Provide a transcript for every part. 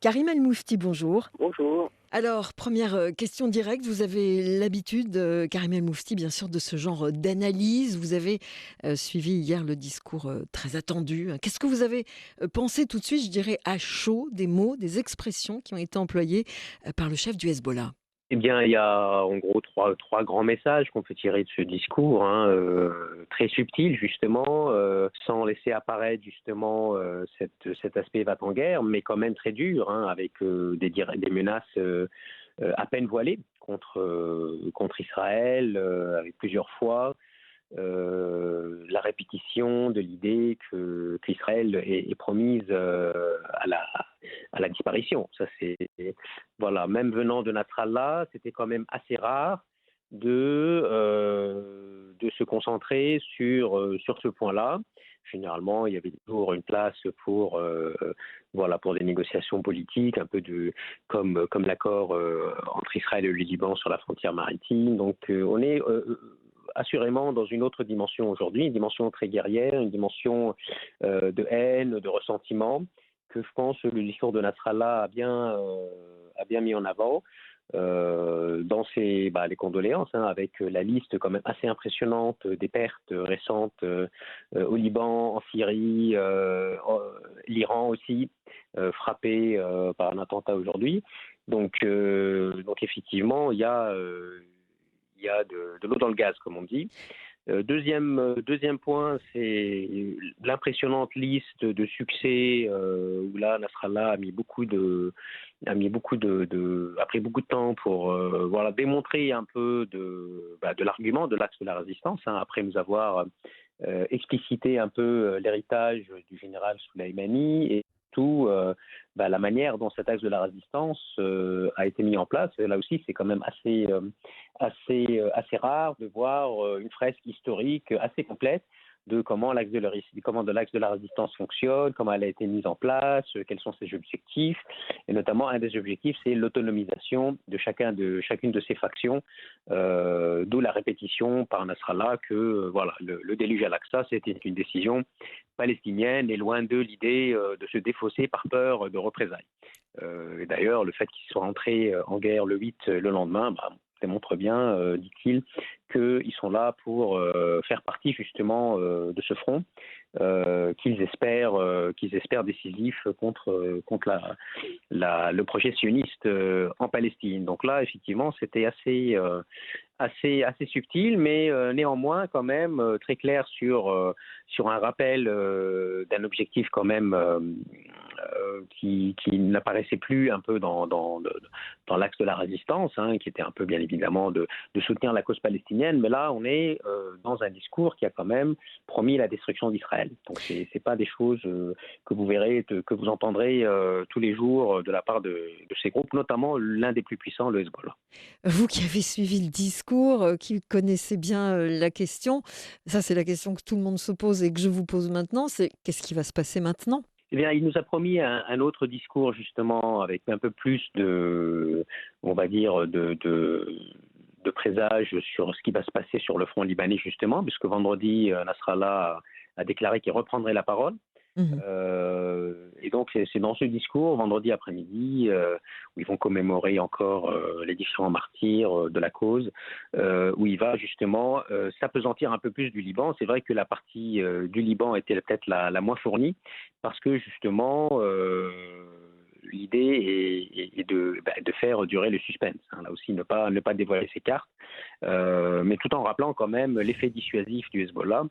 Karim El Moufti, bonjour. Bonjour. Alors, première question directe, vous avez l'habitude, Karim El Moufti, bien sûr, de ce genre d'analyse. Vous avez suivi hier le discours très attendu. Qu'est-ce que vous avez pensé tout de suite, je dirais, à chaud, des mots, des expressions qui ont été employées par le chef du Hezbollah? Eh bien, il y a en gros trois grands messages qu'on peut tirer de ce discours, hein, très subtil justement, sans laisser apparaître justement cet aspect va-t-en-guerre, mais quand même très dur, hein, avec des menaces à peine voilées contre Israël, avec plusieurs fois. La répétition de l'idée qu'Israël est promise à la disparition. Ça, c'est, voilà, même venant de Nasrallah, c'était quand même assez rare de se concentrer sur ce point-là. Généralement, il y avait toujours une place pour des négociations politiques, un peu comme l'accord entre Israël et le Liban sur la frontière maritime. Donc, on est assurément dans une autre dimension aujourd'hui, une dimension très guerrière, une dimension de haine, de ressentiment, que je pense le discours de Nasrallah a bien mis en avant. Dans les condoléances, hein, avec la liste quand même assez impressionnante des pertes récentes au Liban, en Syrie, l'Iran aussi, frappé par un attentat aujourd'hui. Donc effectivement, il y a de l'eau dans le gaz, comme on dit. Deuxième point, c'est l'impressionnante liste de succès où là, Nasrallah a pris beaucoup de temps pour démontrer un peu de l'argument de l'axe de la résistance, hein, après nous avoir explicité un peu l'héritage du général Soleimani et tout la manière dont cet axe de la résistance a été mis en place. Et là aussi, c'est quand même assez rare de voir une fresque historique assez complète de comment l'axe de la résistance fonctionne, comment elle a été mise en place, quels sont ses objectifs. Et notamment, un des objectifs, c'est l'autonomisation de chacune de ces factions, d'où la répétition par Nasrallah que le déluge al-Aqsa, c'était une décision palestinienne et loin de l'idée de se défausser par peur de représailles. Et d'ailleurs, le fait qu'ils soient entrés en guerre le 8 le lendemain, démontre bien, dit-il, qu'ils sont là pour faire partie justement de ce front qu'ils espèrent décisif contre le projet sioniste en Palestine. Donc là, effectivement, c'était assez subtil, mais néanmoins quand même très clair sur un rappel d'un objectif quand même qui n'apparaissait plus un peu dans l'axe de la résistance, hein, qui était un peu bien évidemment de soutenir la cause palestinienne, mais là on est dans un discours qui a quand même promis la destruction d'Israël. Donc c'est pas des choses que vous verrez, que vous entendrez tous les jours de la part de ces groupes, notamment l'un des plus puissants, le Hezbollah. Vous qui avez suivi le discours, qui connaissez bien la question, ça c'est la question que tout le monde se pose et que je vous pose maintenant, c'est qu'est-ce qui va se passer maintenant? Eh bien, il nous a promis un autre discours, justement, avec un peu plus on va dire, de présage sur ce qui va se passer sur le front libanais, justement, puisque vendredi, Nasrallah a déclaré qu'il reprendrait la parole. Mmh. Et donc, c'est dans ce discours, vendredi après-midi, où ils vont commémorer encore les différents martyrs de la cause, où il va justement s'appesantir un peu plus du Liban. C'est vrai que la partie du Liban était peut-être la moins fournie, parce que justement, l'idée est de faire durer le suspense, hein. Là aussi, ne pas dévoiler ses cartes, mais tout en rappelant quand même l'effet dissuasif du Hezbollah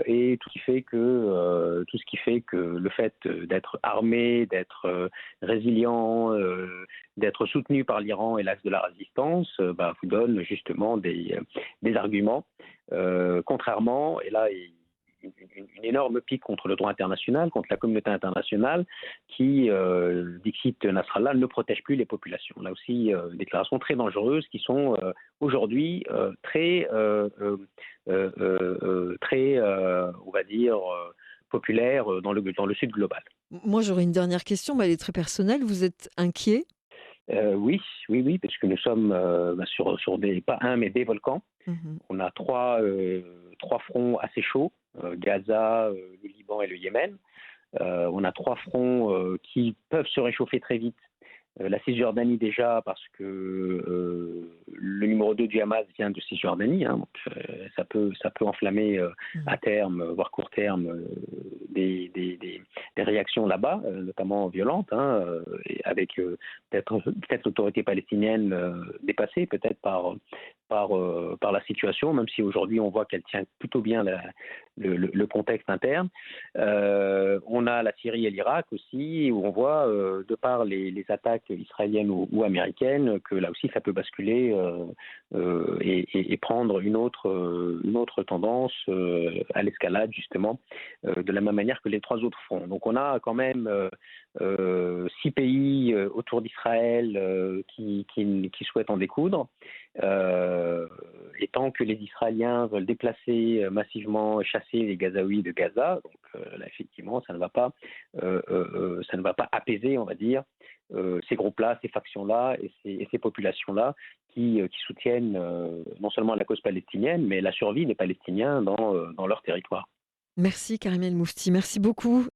et tout ce qui fait que le fait d'être armé, d'être résilient, d'être soutenu par l'Iran et l'axe de la résistance, vous donne justement des arguments, contrairement, et là, une énorme pique contre le droit international, contre la communauté internationale, qui, dixit Nasrallah, ne protège plus les populations. Là aussi, déclarations très dangereuses qui sont aujourd'hui on va dire, populaires dans le sud global. Moi j'aurais une dernière question, mais elle est très personnelle. Vous êtes inquiet? Oui, oui, oui, parce que nous sommes sur pas un, mais des volcans. Mmh. On a trois fronts assez chauds, Gaza, le Liban et le Yémen. On a trois fronts qui peuvent se réchauffer très vite. La Cisjordanie déjà parce que le numéro 2 du Hamas vient de Cisjordanie, hein, donc ça peut enflammer Mmh. à terme, voire court terme, des réactions là-bas, notamment violentes, hein, et avec peut-être l'autorité palestinienne dépassée peut-être par la situation, même si aujourd'hui on voit qu'elle tient plutôt bien le contexte interne. On a la Syrie et l'Irak aussi, où on voit, de par les attaques israéliennes ou américaines, que là aussi ça peut basculer et prendre une autre tendance à l'escalade, justement, de la même manière que les trois autres fronts. Donc on a quand même 6 pays autour d'Israël qui souhaitent en découdre. Et tant que les Israéliens veulent déplacer massivement, chasser les Gazaouis de Gaza, donc là effectivement ça ne va pas apaiser, on va dire, ces groupes-là, ces factions-là et ces populations-là qui soutiennent non seulement la cause palestinienne, mais la survie des Palestiniens dans leur territoire. Merci Karim El Moufti, merci beaucoup.